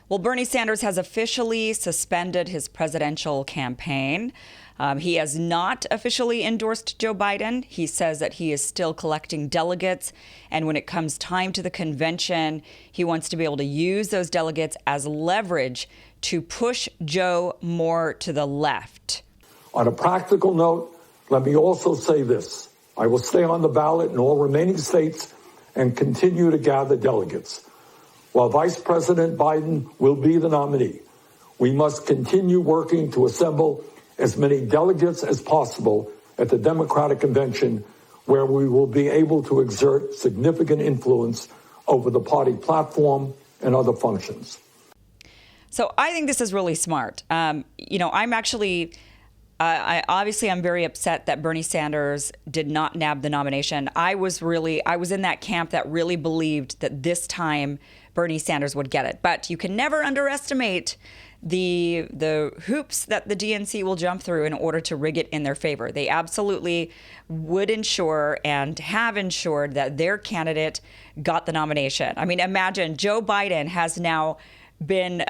Well, Bernie Sanders has officially suspended his presidential campaign. He has not officially endorsed Joe Biden. He says that he is still collecting delegates. And when it comes time to the convention, he wants to be able to use those delegates as leverage to push Joe more to the left. On a practical note, let me also say this. I will stay on the ballot in all remaining states and continue to gather delegates. While Vice President Biden will be the nominee, we must continue working to assemble as many delegates as possible at the Democratic Convention, where we will be able to exert significant influence over the party platform and other functions. So I think this is really smart. I'm actually... I'm very upset that Bernie Sanders did not nab the nomination. I was in that camp that really believed that this time Bernie Sanders would get it. But you can never underestimate the hoops that the DNC will jump through in order to rig it in their favor. They absolutely would ensure and have ensured that their candidate got the nomination. I mean, imagine Joe Biden has now been,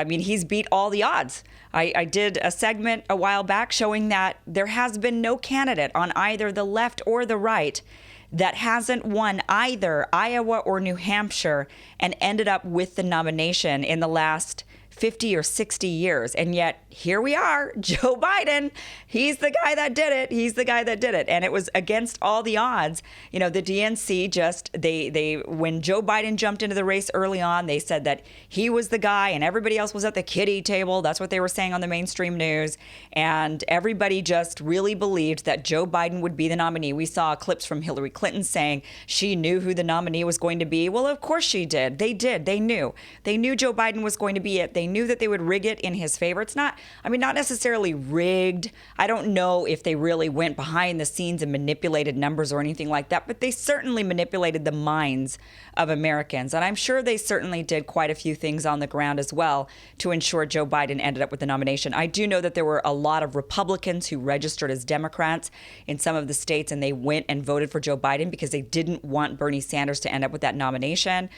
he's beat all the odds. I did a segment a while back showing that there has been no candidate on either the left or the right that hasn't won either Iowa or New Hampshire and ended up with the nomination in the last 50 or 60 years. And yet here we are, Joe Biden. He's the guy that did it. He's the guy that did it. And it was against all the odds. You know, the DNC just, when Joe Biden jumped into the race early on, they said that he was the guy and everybody else was at the kiddie table. That's what they were saying on the mainstream news. And everybody just really believed that Joe Biden would be the nominee. We saw clips from Hillary Clinton saying she knew who the nominee was going to be. Well, of course she did. They did. They knew. They knew Joe Biden was going to be it. They knew that they would rig it in his favor. It's not necessarily rigged. I don't know if they really went behind the scenes and manipulated numbers or anything like that, but they certainly manipulated the minds of Americans. And I'm sure they certainly did quite a few things on the ground as well to ensure Joe Biden ended up with the nomination. I do know that there were a lot of Republicans who registered as Democrats in some of the states, and they went and voted for Joe Biden because they didn't want Bernie Sanders to end up with that nomination.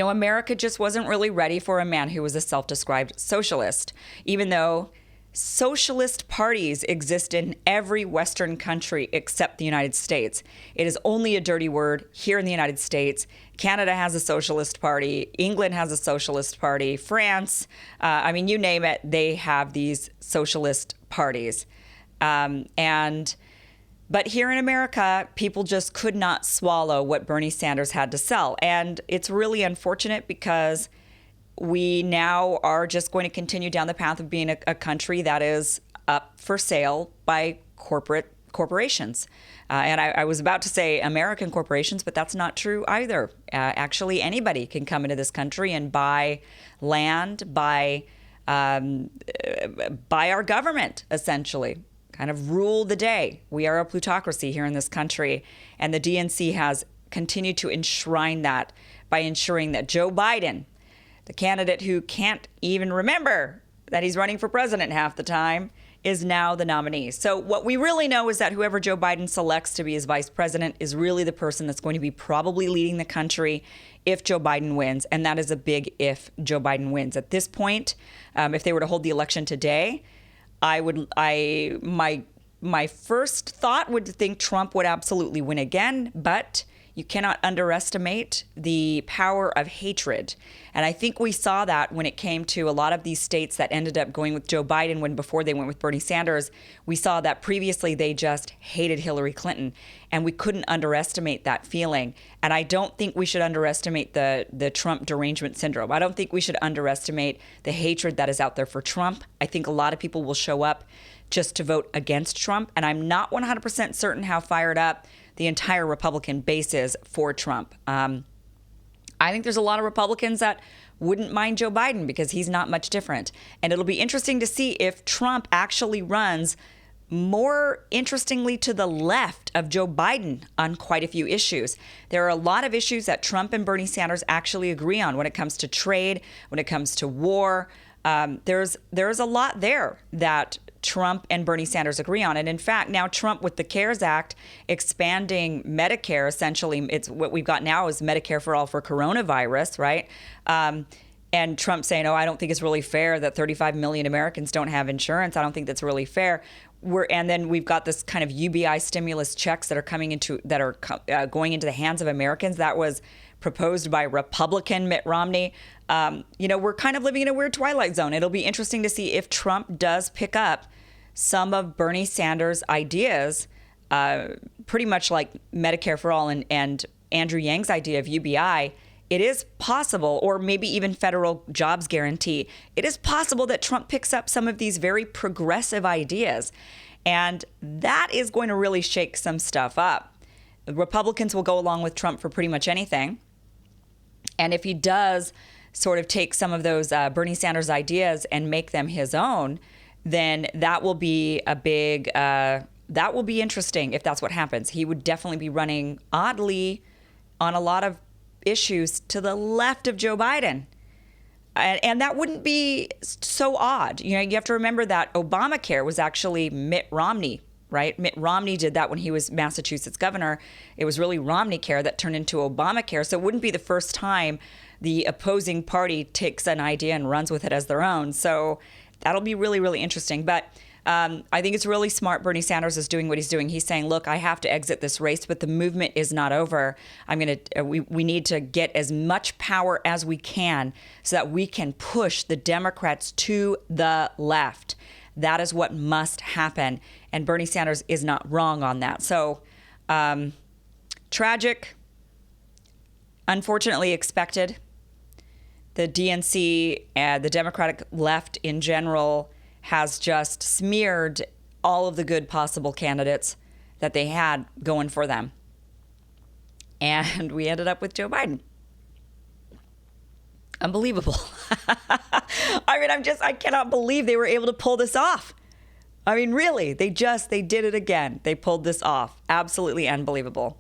America just wasn't really ready for a man who was a self-described socialist, even though socialist parties exist in every Western country except the United States. It is only a dirty word here in the United States. Canada has a socialist party. England has a socialist party. France, you name it, they have these socialist parties. But here in America, people just could not swallow what Bernie Sanders had to sell. And it's really unfortunate because we now are just going to continue down the path of being a country that is up for sale by corporations. And I was about to say American corporations, but that's not true either. Actually, anybody can come into this country and buy land, buy our government, essentially. Kind of rule the day. We are a plutocracy here in this country. And the DNC has continued to enshrine that by ensuring that Joe Biden, the candidate who can't even remember that he's running for president half the time, is now the nominee. So what we really know is that whoever Joe Biden selects to be his vice president is really the person that's going to be probably leading the country if Joe Biden wins. And that is a big if Joe Biden wins. At this point, if they were to hold the election today, my first thought would think Trump would absolutely win again, but you cannot underestimate the power of hatred. And I think we saw that when it came to a lot of these states that ended up going with Joe Biden before they went with Bernie Sanders. We saw that previously they just hated Hillary Clinton, and we couldn't underestimate that feeling. And I don't think we should underestimate the Trump derangement syndrome. I don't think we should underestimate the hatred that is out there for Trump. I think a lot of people will show up just to vote against Trump, and I'm not 100% certain how fired up the entire Republican base is for Trump. I think there's a lot of Republicans that wouldn't mind Joe Biden because he's not much different. And it'll be interesting to see if Trump actually runs more interestingly to the left of Joe Biden on quite a few issues. There are a lot of issues that Trump and Bernie Sanders actually agree on when it comes to trade, when it comes to war, there's a lot there that Trump and Bernie Sanders agree on. And in fact, now Trump with the CARES Act expanding Medicare, essentially, it's what we've got now is Medicare for all for coronavirus, right? And Trump saying, oh, I don't think it's really fair that 35 million Americans don't have insurance. I don't think that's really fair. And then we've got this kind of UBI stimulus checks that are going into the hands of Americans. That was proposed by Republican Mitt Romney. We're kind of living in a weird twilight zone. It'll be interesting to see if Trump does pick up some of Bernie Sanders' ideas, pretty much like Medicare for all and Andrew Yang's idea of UBI. It is possible, or maybe even federal jobs guarantee. It is possible that Trump picks up some of these very progressive ideas, and that is going to really shake some stuff up. Republicans will go along with Trump for pretty much anything. And if he does sort of take some of those Bernie Sanders ideas and make them his own, then that will be that will be interesting if that's what happens. He would definitely be running oddly on a lot of issues to the left of Joe Biden. And that wouldn't be so odd. You have to remember that Obamacare was actually Mitt Romney, right? Mitt Romney did that when he was Massachusetts governor. It was really Romney Care that turned into Obamacare. So it wouldn't be the first time the opposing party takes an idea and runs with it as their own. So that'll be really, really interesting. But I think it's really smart Bernie Sanders is doing what he's doing. He's saying, look, I have to exit this race, but the movement is not over. We need to get as much power as we can so that we can push the Democrats to the left. That is what must happen. And Bernie Sanders is not wrong on that. So tragic, unfortunately expected. The DNC and the Democratic left in general has just smeared all of the good possible candidates that they had going for them. And we ended up with Joe Biden. Unbelievable. I cannot believe they were able to pull this off. Really, they did it again. They pulled this off. Absolutely unbelievable.